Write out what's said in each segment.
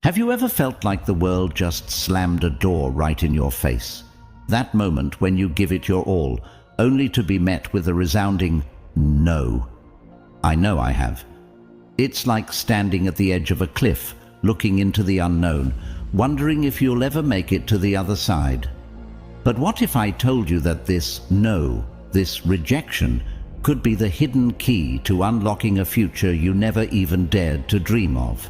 Have you ever felt like the world just slammed a door right in your face? That moment when you give it your all, only to be met with a resounding no. I know I have. It's like standing at the edge of a cliff, looking into the unknown, wondering if you'll ever make it to the other side. But what if I told you that this no, this rejection, could be the hidden key to unlocking a future you never even dared to dream of?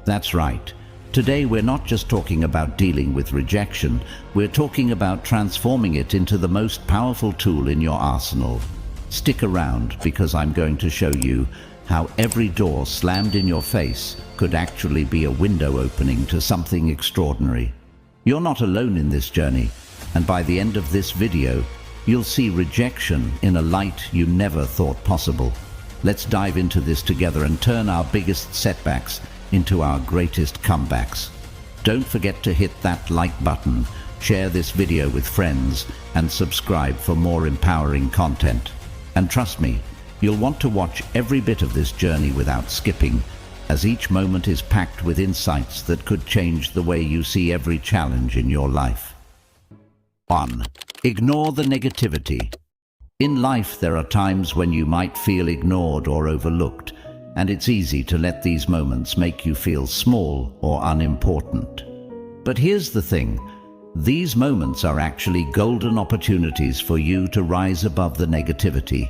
That's right. Today we're not just talking about dealing with rejection, we're talking about transforming it into the most powerful tool in your arsenal. Stick around, because I'm going to show you how every door slammed in your face could actually be a window opening to something extraordinary. You're not alone in this journey, and by the end of this video, you'll see rejection in a light you never thought possible. Let's dive into this together and turn our biggest setbacks into our greatest comebacks. Don't forget to hit that like button, share this video with friends, and subscribe for more empowering content. And trust me, you'll want to watch every bit of this journey without skipping, as each moment is packed with insights that could change the way you see every challenge in your life. 1. Ignore the negativity. In life, there are times when you might feel ignored or overlooked, and it's easy to let these moments make you feel small or unimportant. But here's the thing, these moments are actually golden opportunities for you to rise above the negativity.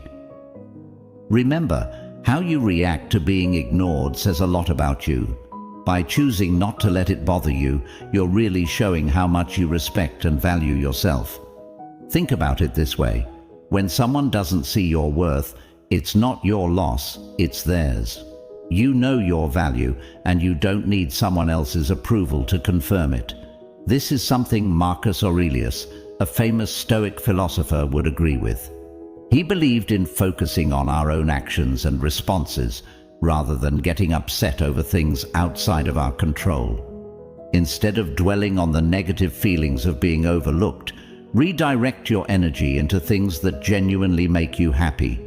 Remember, how you react to being ignored says a lot about you. By choosing not to let it bother you, you're really showing how much you respect and value yourself. Think about it this way. When someone doesn't see your worth, it's not your loss, it's theirs. You know your value, and you don't need someone else's approval to confirm it. This is something Marcus Aurelius, a famous Stoic philosopher, would agree with. He believed in focusing on our own actions and responses, rather than getting upset over things outside of our control. Instead of dwelling on the negative feelings of being overlooked, redirect your energy into things that genuinely make you happy.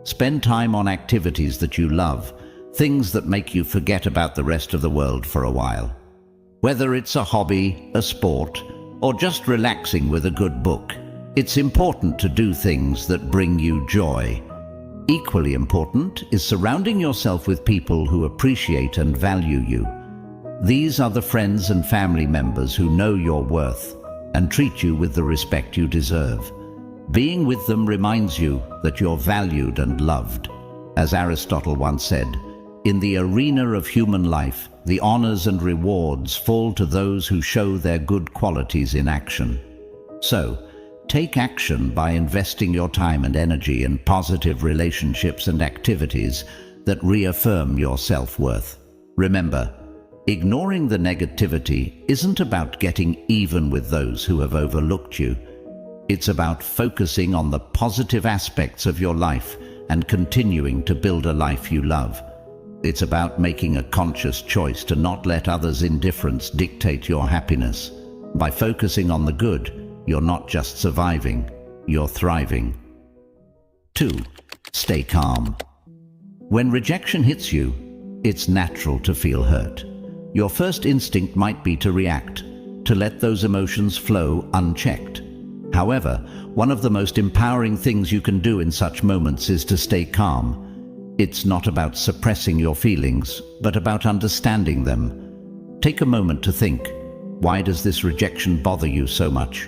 Spend time on activities that you love, things that make you forget about the rest of the world for a while. Whether it's a hobby, a sport, or just relaxing with a good book, it's important to do things that bring you joy. Equally important is surrounding yourself with people who appreciate and value you. These are the friends and family members who know your worth and treat you with the respect you deserve. Being with them reminds you that you're valued and loved. As Aristotle once said, in the arena of human life, the honors and rewards fall to those who show their good qualities in action. So, take action by investing your time and energy in positive relationships and activities that reaffirm your self-worth. Remember, ignoring the negativity isn't about getting even with those who have overlooked you. It's about focusing on the positive aspects of your life and continuing to build a life you love. It's about making a conscious choice to not let others' indifference dictate your happiness. By focusing on the good, you're not just surviving, you're thriving. 2. Stay calm. When rejection hits you, it's natural to feel hurt. Your first instinct might be to react, to let those emotions flow unchecked. However, one of the most empowering things you can do in such moments is to stay calm. It's not about suppressing your feelings, but about understanding them. Take a moment to think, why does this rejection bother you so much?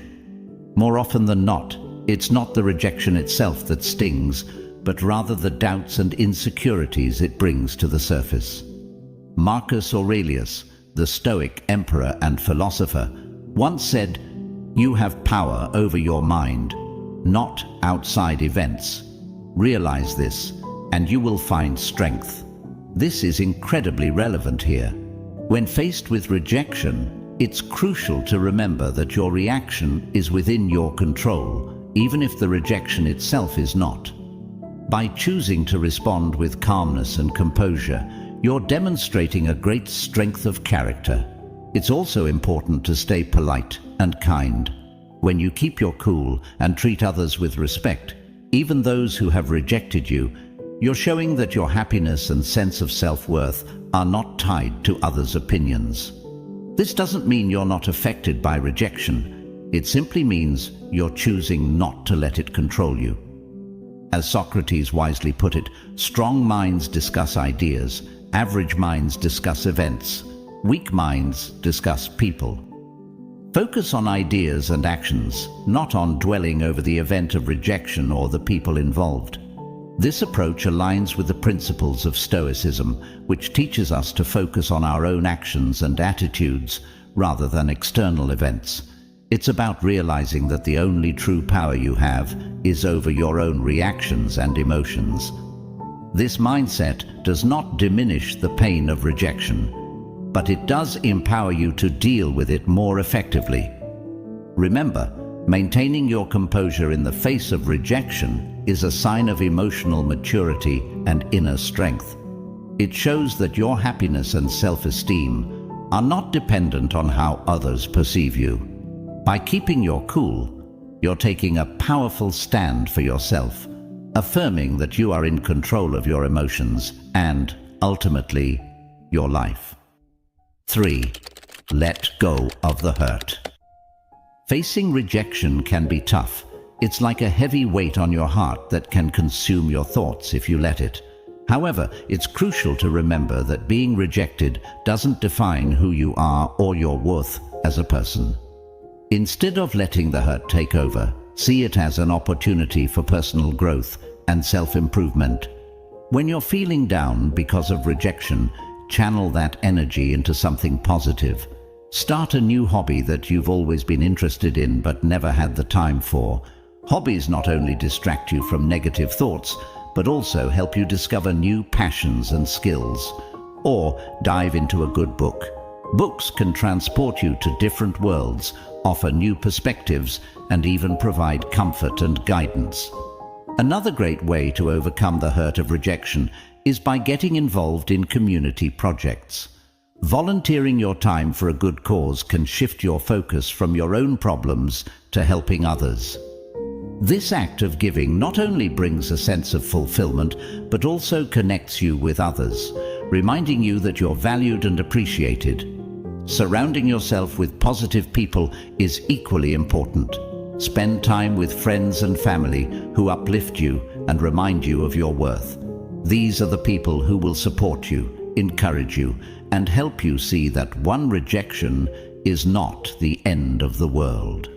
More often than not, it's not the rejection itself that stings, but rather the doubts and insecurities it brings to the surface. Marcus Aurelius, the Stoic emperor and philosopher, once said, "You have power over your mind, not outside events. Realize this, and you will find strength." This is incredibly relevant here. When faced with rejection, it's crucial to remember that your reaction is within your control, even if the rejection itself is not. By choosing to respond with calmness and composure, you're demonstrating a great strength of character. It's also important to stay polite and kind. When you keep your cool and treat others with respect, even those who have rejected you, You're showing that your happiness and sense of self-worth are not tied to others' opinions. This doesn't mean you're not affected by rejection. It simply means you're choosing not to let it control you. As Socrates wisely put it, strong minds discuss ideas, average minds discuss events, weak minds discuss people. Focus on ideas and actions, not on dwelling over the event of rejection or the people involved. This approach aligns with the principles of Stoicism, which teaches us to focus on our own actions and attitudes rather than external events. It's about realizing that the only true power you have is over your own reactions and emotions. This mindset does not diminish the pain of rejection, but it does empower you to deal with it more effectively. Remember, maintaining your composure in the face of rejection is a sign of emotional maturity and inner strength. It shows that your happiness and self-esteem are not dependent on how others perceive you. By keeping your cool, you're taking a powerful stand for yourself, affirming that you are in control of your emotions and, ultimately, your life. 3. Let go of the hurt. Facing rejection can be tough. It's like a heavy weight on your heart that can consume your thoughts if you let it. However, it's crucial to remember that being rejected doesn't define who you are or your worth as a person. Instead of letting the hurt take over, see it as an opportunity for personal growth and self-improvement. When you're feeling down because of rejection, channel that energy into something positive. Start a new hobby that you've always been interested in but never had the time for. Hobbies not only distract you from negative thoughts, but also help you discover new passions and skills. Or dive into a good book. Books can transport you to different worlds, offer new perspectives, and even provide comfort and guidance. Another great way to overcome the hurt of rejection is by getting involved in community projects. Volunteering your time for a good cause can shift your focus from your own problems to helping others. This act of giving not only brings a sense of fulfillment, but also connects you with others, reminding you that you're valued and appreciated. Surrounding yourself with positive people is equally important. Spend time with friends and family who uplift you and remind you of your worth. These are the people who will support you, encourage you, and help you see that one rejection is not the end of the world.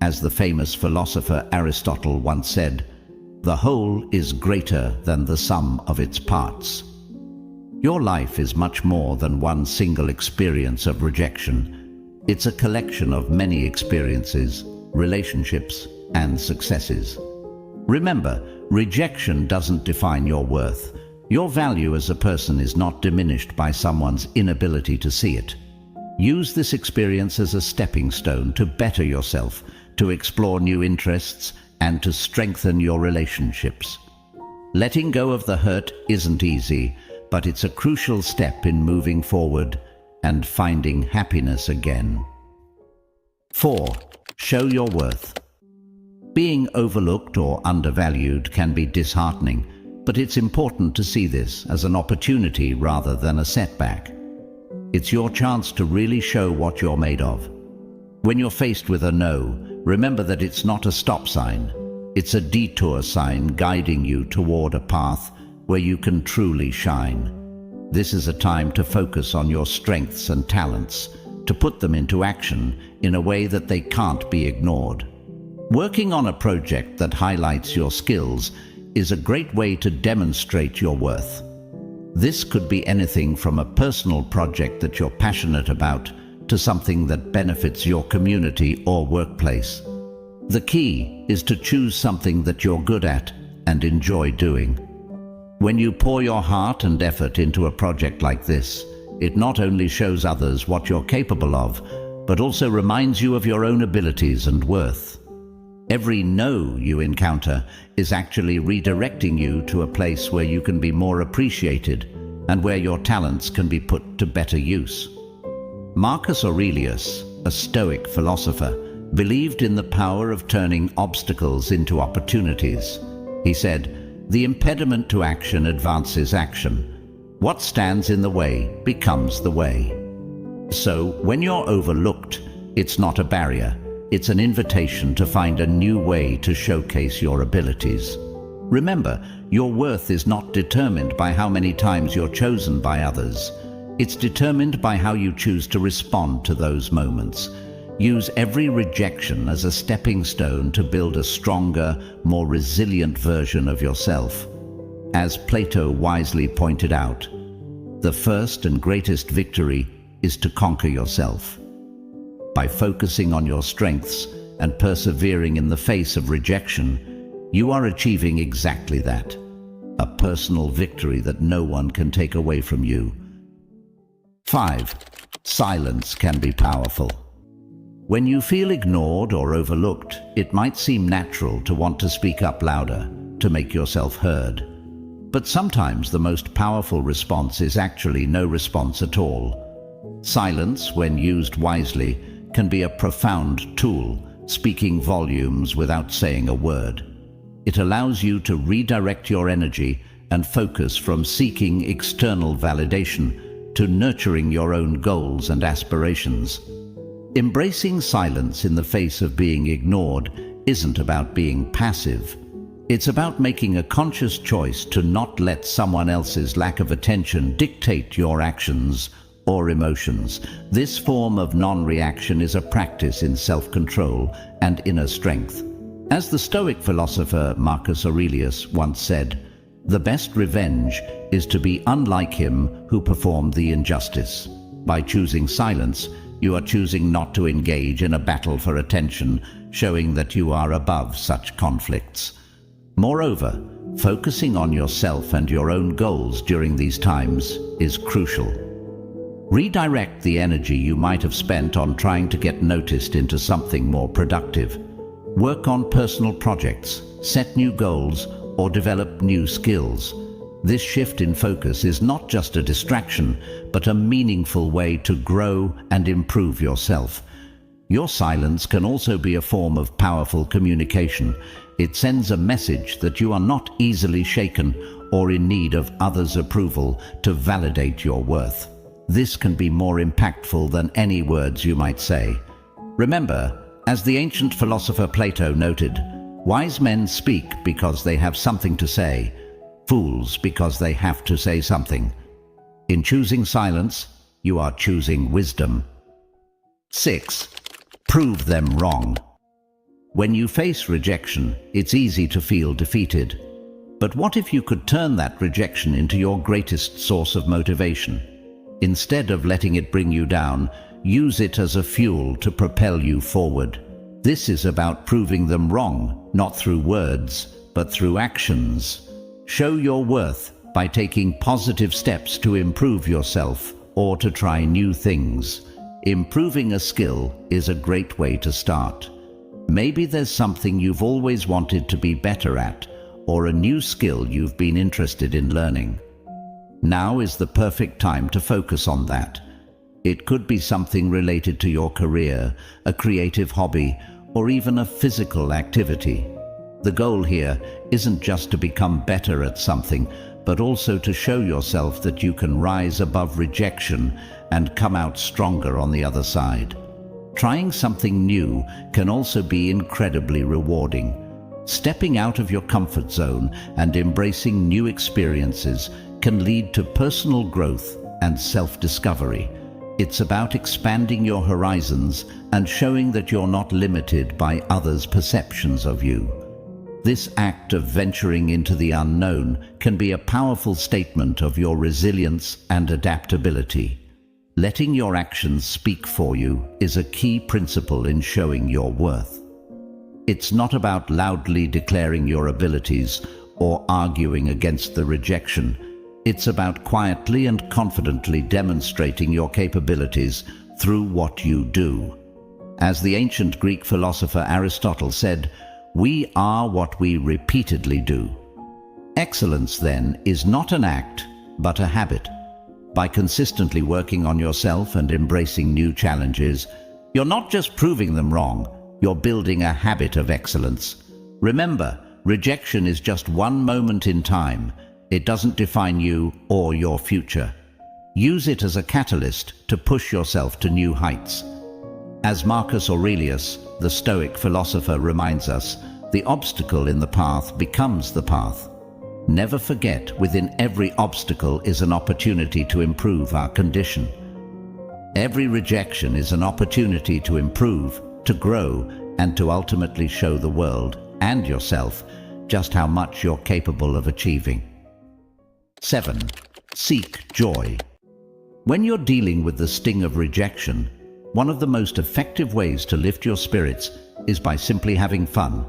As the famous philosopher Aristotle once said, "The whole is greater than the sum of its parts." Your life is much more than one single experience of rejection. It's a collection of many experiences, relationships, and successes. Remember, rejection doesn't define your worth. Your value as a person is not diminished by someone's inability to see it. Use this experience as a stepping stone to better yourself, to explore new interests, and to strengthen your relationships. Letting go of the hurt isn't easy, but it's a crucial step in moving forward and finding happiness again. 4. Show your worth. Being overlooked or undervalued can be disheartening, but it's important to see this as an opportunity rather than a setback. It's your chance to really show what you're made of. When you're faced with a no, remember that it's not a stop sign. It's a detour sign guiding you toward a path where you can truly shine. This is a time to focus on your strengths and talents, to put them into action in a way that they can't be ignored. Working on a project that highlights your skills is a great way to demonstrate your worth. This could be anything from a personal project that you're passionate about to something that benefits your community or workplace. The key is to choose something that you're good at and enjoy doing. When you pour your heart and effort into a project like this, it not only shows others what you're capable of, but also reminds you of your own abilities and worth. Every no you encounter is actually redirecting you to a place where you can be more appreciated and where your talents can be put to better use. Marcus Aurelius, a Stoic philosopher, believed in the power of turning obstacles into opportunities. He said, The impediment to action advances action. What stands in the way becomes the way. So, when you're overlooked, it's not a barrier. It's an invitation to find a new way to showcase your abilities. Remember, your worth is not determined by how many times you're chosen by others. It's determined by how you choose to respond to those moments. Use every rejection as a stepping stone to build a stronger, more resilient version of yourself. As Plato wisely pointed out, the first and greatest victory is to conquer yourself. By focusing on your strengths and persevering in the face of rejection, you are achieving exactly that, a personal victory that no one can take away from you. 5. Silence can be powerful. When you feel ignored or overlooked, it might seem natural to want to speak up louder, to make yourself heard. But sometimes the most powerful response is actually no response at all. Silence, when used wisely, can be a profound tool, speaking volumes without saying a word. It allows you to redirect your energy and focus from seeking external validation to nurturing your own goals and aspirations. Embracing silence in the face of being ignored isn't about being passive. It's about making a conscious choice to not let someone else's lack of attention dictate your actions or emotions. This form of non-reaction is a practice in self-control and inner strength. As the Stoic philosopher Marcus Aurelius once said, "The best revenge is to be unlike him who performed the injustice." By choosing silence, you are choosing not to engage in a battle for attention, showing that you are above such conflicts. Moreover, focusing on yourself and your own goals during these times is crucial. Redirect the energy you might have spent on trying to get noticed into something more productive. Work on personal projects, set new goals, or develop new skills. This shift in focus is not just a distraction, but a meaningful way to grow and improve yourself. Your silence can also be a form of powerful communication. It sends a message that you are not easily shaken or in need of others' approval to validate your worth. This can be more impactful than any words you might say. Remember, as the ancient philosopher Plato noted, wise men speak because they have something to say, fools because they have to say something. In choosing silence, you are choosing wisdom. 6. Prove them wrong. When you face rejection, it's easy to feel defeated. But what if you could turn that rejection into your greatest source of motivation? Instead of letting it bring you down, use it as a fuel to propel you forward. This is about proving them wrong, not through words, but through actions. Show your worth by taking positive steps to improve yourself or to try new things. Improving a skill is a great way to start. Maybe there's something you've always wanted to be better at, or a new skill you've been interested in learning. Now is the perfect time to focus on that. It could be something related to your career, a creative hobby, or even a physical activity. The goal here isn't just to become better at something, but also to show yourself that you can rise above rejection and come out stronger on the other side. Trying something new can also be incredibly rewarding. Stepping out of your comfort zone and embracing new experiences can lead to personal growth and self-discovery. It's about expanding your horizons and showing that you're not limited by others' perceptions of you. This act of venturing into the unknown can be a powerful statement of your resilience and adaptability. Letting your actions speak for you is a key principle in showing your worth. It's not about loudly declaring your abilities or arguing against the rejection. It's about quietly and confidently demonstrating your capabilities through what you do. As the ancient Greek philosopher Aristotle said, "We are what we repeatedly do." Excellence, then, is not an act, but a habit. By consistently working on yourself and embracing new challenges, you're not just proving them wrong, you're building a habit of excellence. Remember, rejection is just one moment in time. It doesn't define you or your future. Use it as a catalyst to push yourself to new heights. As Marcus Aurelius, the Stoic philosopher, reminds us, the obstacle in the path becomes the path. Never forget, within every obstacle is an opportunity to improve our condition. Every rejection is an opportunity to improve, to grow, and to ultimately show the world and yourself just how much you're capable of achieving. 7. Seek joy. When you're dealing with the sting of rejection, one of the most effective ways to lift your spirits is by simply having fun.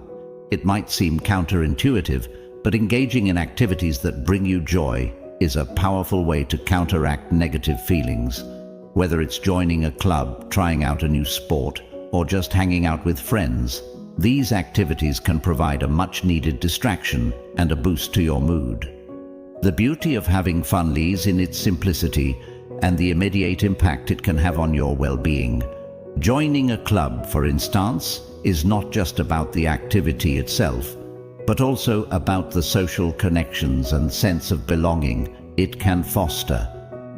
It might seem counterintuitive, but engaging in activities that bring you joy is a powerful way to counteract negative feelings. Whether it's joining a club, trying out a new sport, or just hanging out with friends, these activities can provide a much-needed distraction and a boost to your mood. The beauty of having fun lies in its simplicity and the immediate impact it can have on your well-being. Joining a club, for instance, is not just about the activity itself, but also about the social connections and sense of belonging it can foster.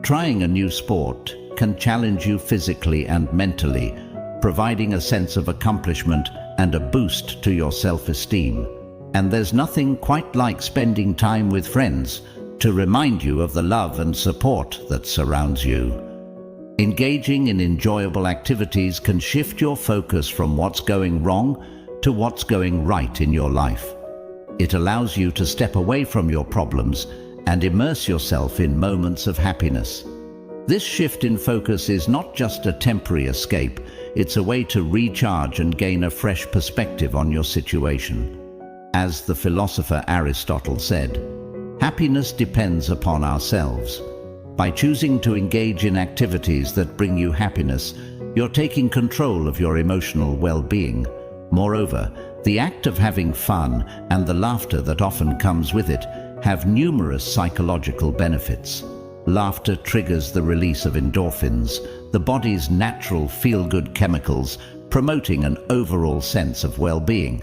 Trying a new sport can challenge you physically and mentally, providing a sense of accomplishment and a boost to your self-esteem. And there's nothing quite like spending time with friends to remind you of the love and support that surrounds you. Engaging in enjoyable activities can shift your focus from what's going wrong to what's going right in your life. It allows you to step away from your problems and immerse yourself in moments of happiness. This shift in focus is not just a temporary escape, it's a way to recharge and gain a fresh perspective on your situation. As the philosopher Aristotle said, happiness depends upon ourselves. By choosing to engage in activities that bring you happiness, you're taking control of your emotional well-being. Moreover, the act of having fun and the laughter that often comes with it have numerous psychological benefits. Laughter triggers the release of endorphins, the body's natural feel-good chemicals, promoting an overall sense of well-being.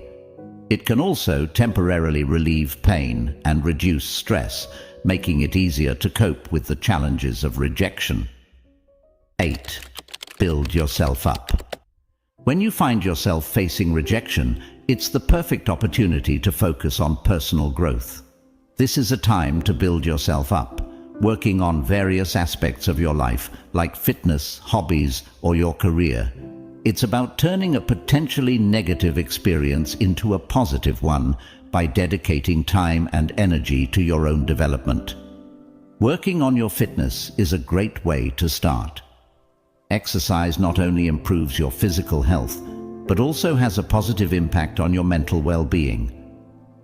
It can also temporarily relieve pain and reduce stress, making it easier to cope with the challenges of rejection. 8. Build yourself up. When you find yourself facing rejection, it's the perfect opportunity to focus on personal growth. This is a time to build yourself up, working on various aspects of your life, like fitness, hobbies, or your career. It's about turning a potentially negative experience into a positive one by dedicating time and energy to your own development. Working on your fitness is a great way to start. Exercise not only improves your physical health, but also has a positive impact on your mental well-being.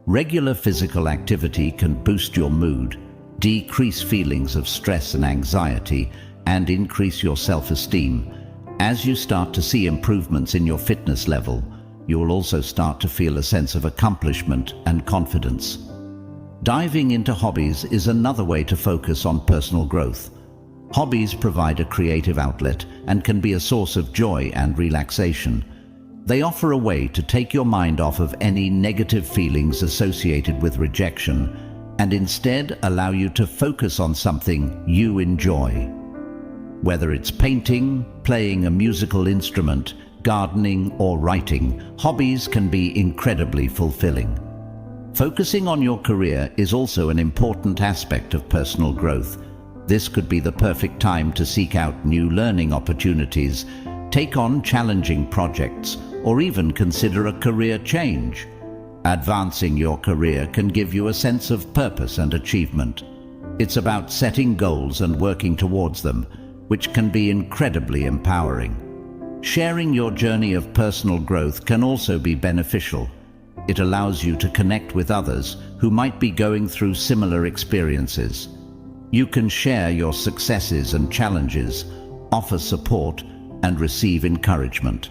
Regular physical activity can boost your mood, decrease feelings of stress and anxiety, and increase your self-esteem. As you start to see improvements in your fitness level, you will also start to feel a sense of accomplishment and confidence. Diving into hobbies is another way to focus on personal growth. Hobbies provide a creative outlet and can be a source of joy and relaxation. They offer a way to take your mind off of any negative feelings associated with rejection and instead allow you to focus on something you enjoy. Whether it's painting, playing a musical instrument, gardening, or writing, hobbies can be incredibly fulfilling. Focusing on your career is also an important aspect of personal growth. This could be the perfect time to seek out new learning opportunities, take on challenging projects, or even consider a career change. Advancing your career can give you a sense of purpose and achievement. It's about setting goals and working towards them, which can be incredibly empowering. Sharing your journey of personal growth can also be beneficial. It allows you to connect with others who might be going through similar experiences. You can share your successes and challenges, offer support, and receive encouragement.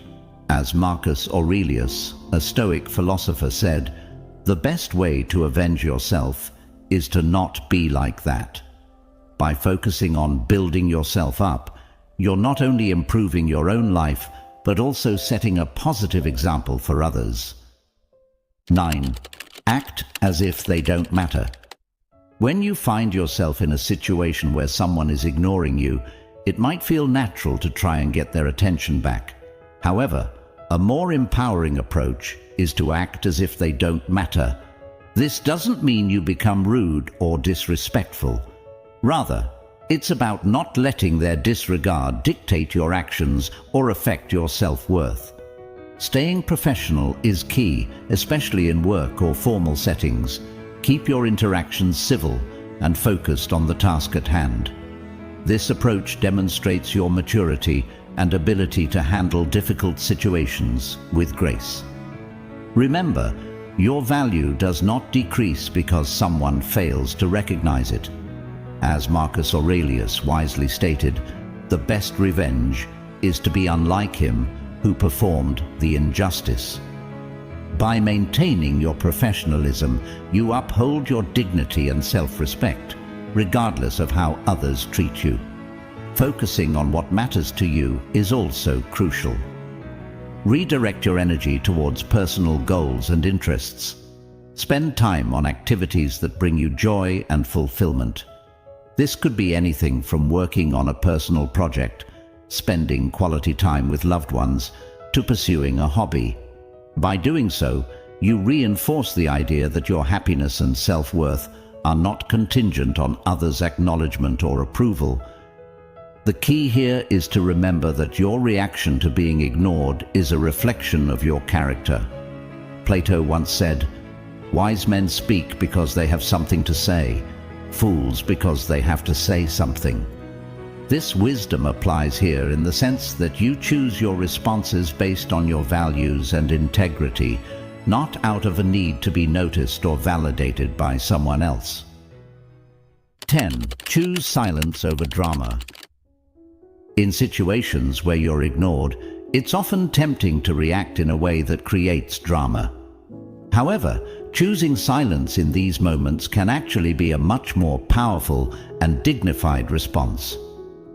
As Marcus Aurelius, a Stoic philosopher, said, "The best way to avenge yourself is to not be like that." By focusing on building yourself up, you're not only improving your own life, but also setting a positive example for others. 9. Act as if they don't matter. When you find yourself in a situation where someone is ignoring you, it might feel natural to try and get their attention back. However, a more empowering approach is to act as if they don't matter. This doesn't mean you become rude or disrespectful. Rather, it's about not letting their disregard dictate your actions or affect your self-worth. Staying professional is key, especially in work or formal settings. Keep your interactions civil and focused on the task at hand. This approach demonstrates your maturity and ability to handle difficult situations with grace. Remember, your value does not decrease because someone fails to recognize it. As Marcus Aurelius wisely stated, the best revenge is to be unlike him who performed the injustice. By maintaining your professionalism, you uphold your dignity and self-respect, regardless of how others treat you. Focusing on what matters to you is also crucial. Redirect your energy towards personal goals and interests. Spend time on activities that bring you joy and fulfillment. This could be anything from working on a personal project, spending quality time with loved ones, to pursuing a hobby. By doing so, you reinforce the idea that your happiness and self-worth are not contingent on others' acknowledgement or approval. The key here is to remember that your reaction to being ignored is a reflection of your character. Plato once said, "Wise men speak because they have something to say, fools because they have to say something." This wisdom applies here in the sense that you choose your responses based on your values and integrity, not out of a need to be noticed or validated by someone else. 10. Choose silence over drama. In situations where you're ignored, it's often tempting to react in a way that creates drama. However, choosing silence in these moments can actually be a much more powerful and dignified response.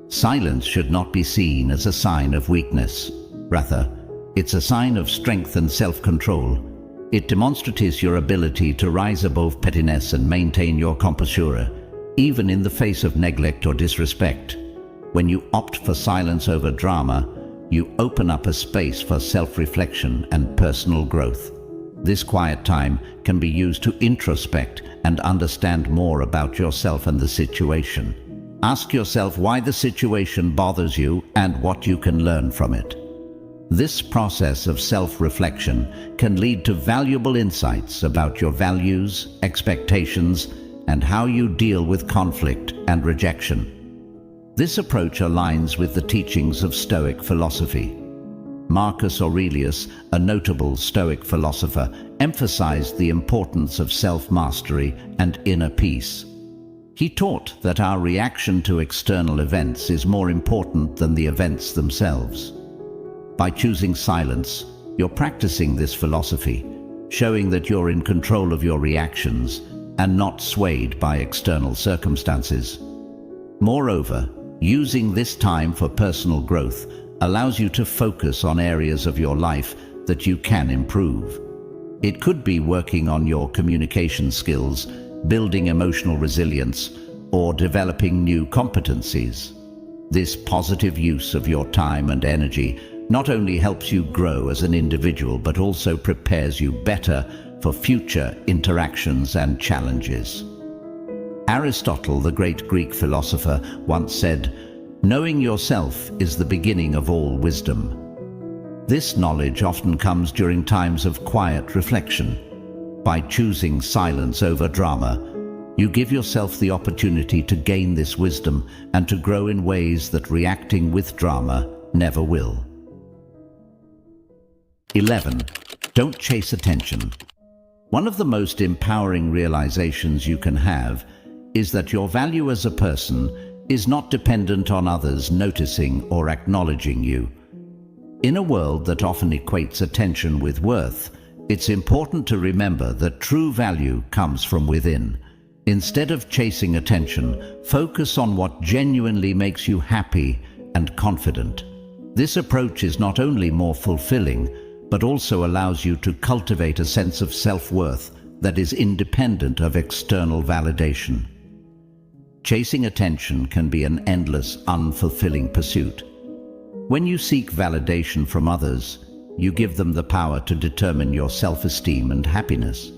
Silence should not be seen as a sign of weakness. Rather, it's a sign of strength and self-control. It demonstrates your ability to rise above pettiness and maintain your composure, even in the face of neglect or disrespect. When you opt for silence over drama, you open up a space for self-reflection and personal growth. This quiet time can be used to introspect and understand more about yourself and the situation. Ask yourself why the situation bothers you and what you can learn from it. This process of self-reflection can lead to valuable insights about your values, expectations, and how you deal with conflict and rejection. This approach aligns with the teachings of Stoic philosophy. Marcus Aurelius, a notable Stoic philosopher, emphasized the importance of self-mastery and inner peace. He taught that our reaction to external events is more important than the events themselves. By choosing silence, you're practicing this philosophy, showing that you're in control of your reactions and not swayed by external circumstances. Moreover, using this time for personal growth allows you to focus on areas of your life that you can improve. It could be working on your communication skills, building emotional resilience, or developing new competencies. This positive use of your time and energy not only helps you grow as an individual, but also prepares you better for future interactions and challenges. Aristotle, the great Greek philosopher, once said, "Knowing yourself is the beginning of all wisdom." This knowledge often comes during times of quiet reflection. By choosing silence over drama, you give yourself the opportunity to gain this wisdom and to grow in ways that reacting with drama never will. 11. Don't chase attention. One of the most empowering realizations you can have is that your value as a person is not dependent on others noticing or acknowledging you. In a world that often equates attention with worth, it's important to remember that true value comes from within. Instead of chasing attention, focus on what genuinely makes you happy and confident. This approach is not only more fulfilling, but also allows you to cultivate a sense of self-worth that is independent of external validation. Chasing attention can be an endless, unfulfilling pursuit. When you seek validation from others, you give them the power to determine your self-esteem and happiness.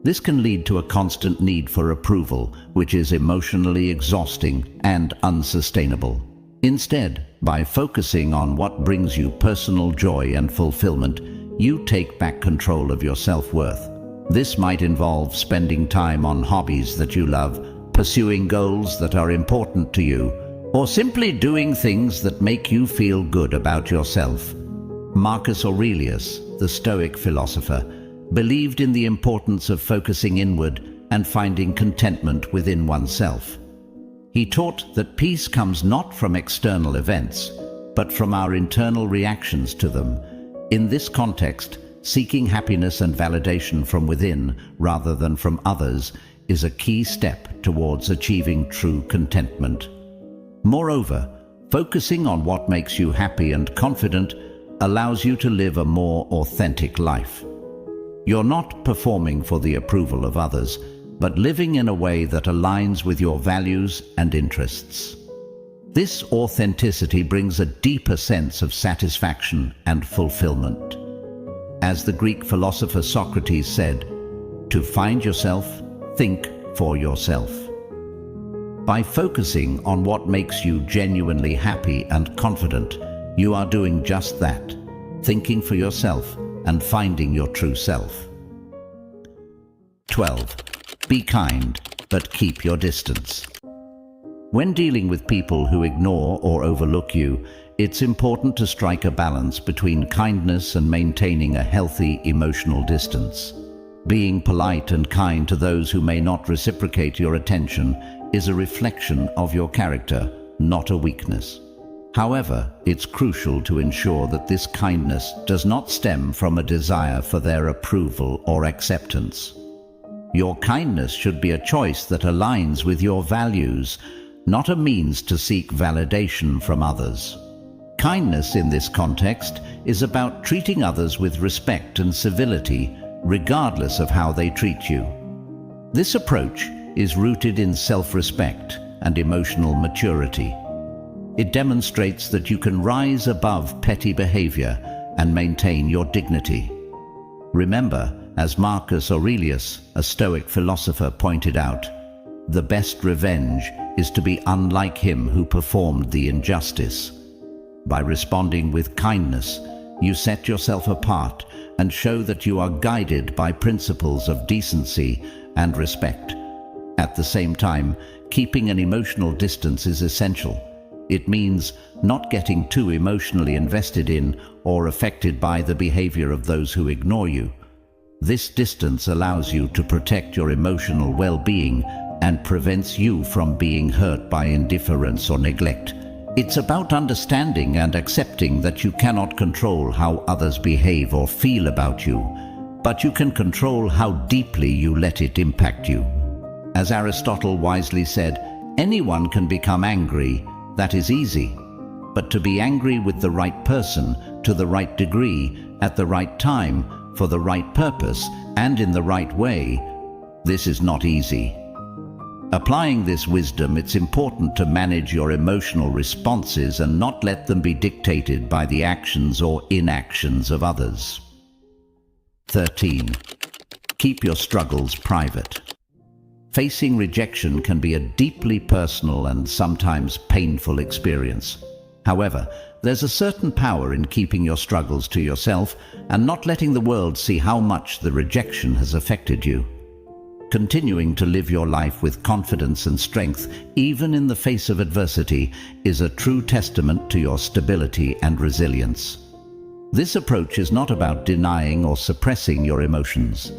This can lead to a constant need for approval, which is emotionally exhausting and unsustainable. Instead, by focusing on what brings you personal joy and fulfillment, you take back control of your self-worth. This might involve spending time on hobbies that you love, pursuing goals that are important to you, or simply doing things that make you feel good about yourself. Marcus Aurelius, the Stoic philosopher, believed in the importance of focusing inward and finding contentment within oneself. He taught that peace comes not from external events, but from our internal reactions to them. In this context, seeking happiness and validation from within rather than from others is a key step towards achieving true contentment. Moreover, focusing on what makes you happy and confident allows you to live a more authentic life. You're not performing for the approval of others, but living in a way that aligns with your values and interests. This authenticity brings a deeper sense of satisfaction and fulfillment. As the Greek philosopher Socrates said, "To find yourself, think for yourself." By focusing on what makes you genuinely happy and confident, you are doing just that, thinking for yourself and finding your true self. 12. Be kind, but keep your distance. When dealing with people who ignore or overlook you, it's important to strike a balance between kindness and maintaining a healthy emotional distance. Being polite and kind to those who may not reciprocate your attention is a reflection of your character, not a weakness. However, it's crucial to ensure that this kindness does not stem from a desire for their approval or acceptance. Your kindness should be a choice that aligns with your values, not a means to seek validation from others. Kindness in this context is about treating others with respect and civility, regardless of how they treat you. This approach is rooted in self-respect and emotional maturity. It demonstrates that you can rise above petty behavior and maintain your dignity. Remember, as Marcus Aurelius, a Stoic philosopher, pointed out, the best revenge is to be unlike him who performed the injustice. By responding with kindness, you set yourself apart and show that you are guided by principles of decency and respect. At the same time, keeping an emotional distance is essential. It means not getting too emotionally invested in or affected by the behavior of those who ignore you. This distance allows you to protect your emotional well-being and prevents you from being hurt by indifference or neglect. It's about understanding and accepting that you cannot control how others behave or feel about you, but you can control how deeply you let it impact you. As Aristotle wisely said, anyone can become angry, that is easy. But to be angry with the right person, to the right degree, at the right time, for the right purpose, and in the right way, this is not easy. Applying this wisdom, it's important to manage your emotional responses and not let them be dictated by the actions or inactions of others. 13. Keep your struggles private. Facing rejection can be a deeply personal and sometimes painful experience. However, there's a certain power in keeping your struggles to yourself and not letting the world see how much the rejection has affected you. Continuing to live your life with confidence and strength, even in the face of adversity, is a true testament to your stability and resilience. This approach is not about denying or suppressing your emotions.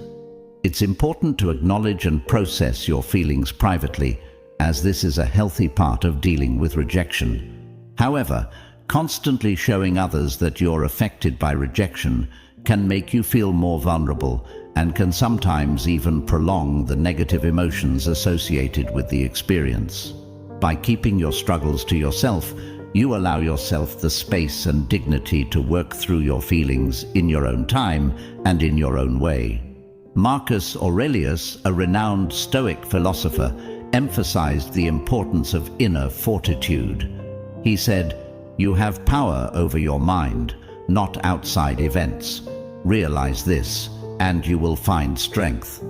It's important to acknowledge and process your feelings privately, as this is a healthy part of dealing with rejection. However, constantly showing others that you're affected by rejection can make you feel more vulnerable and can sometimes even prolong the negative emotions associated with the experience. By keeping your struggles to yourself, you allow yourself the space and dignity to work through your feelings in your own time and in your own way. Marcus Aurelius, a renowned Stoic philosopher, emphasized the importance of inner fortitude. He said, "You have power over your mind, not outside events. Realize this, and you will find strength."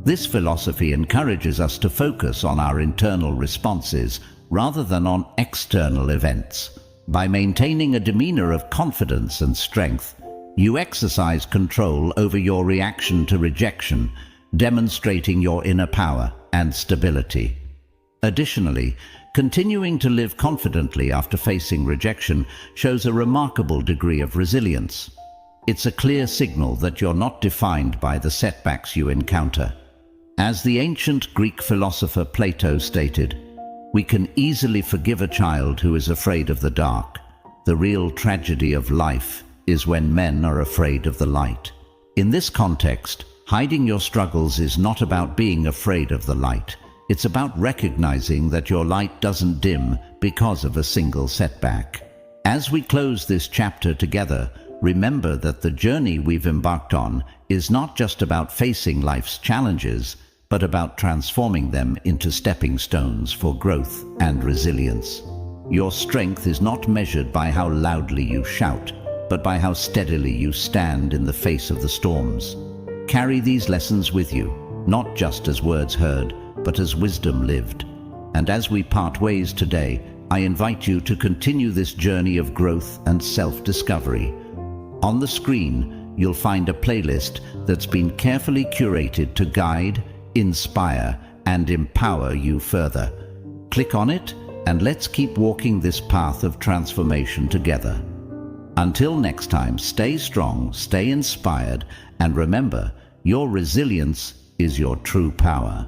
This philosophy encourages us to focus on our internal responses rather than on external events. By maintaining a demeanor of confidence and strength, you exercise control over your reaction to rejection, demonstrating your inner power and stability. Additionally, continuing to live confidently after facing rejection shows a remarkable degree of resilience. It's a clear signal that you're not defined by the setbacks you encounter. As the ancient Greek philosopher Plato stated, "We can easily forgive a child who is afraid of the dark. The real tragedy of life is when men are afraid of the light." In this context, hiding your struggles is not about being afraid of the light. It's about recognizing that your light doesn't dim because of a single setback. As we close this chapter together, remember that the journey we've embarked on is not just about facing life's challenges, but about transforming them into stepping stones for growth and resilience. Your strength is not measured by how loudly you shout, but by how steadily you stand in the face of the storms. Carry these lessons with you, not just as words heard, but as wisdom lived. And as we part ways today, I invite you to continue this journey of growth and self-discovery. On the screen, you'll find a playlist that's been carefully curated to guide, inspire, and empower you further. Click on it, and let's keep walking this path of transformation together. Until next time, stay strong, stay inspired, and remember, your resilience is your true power.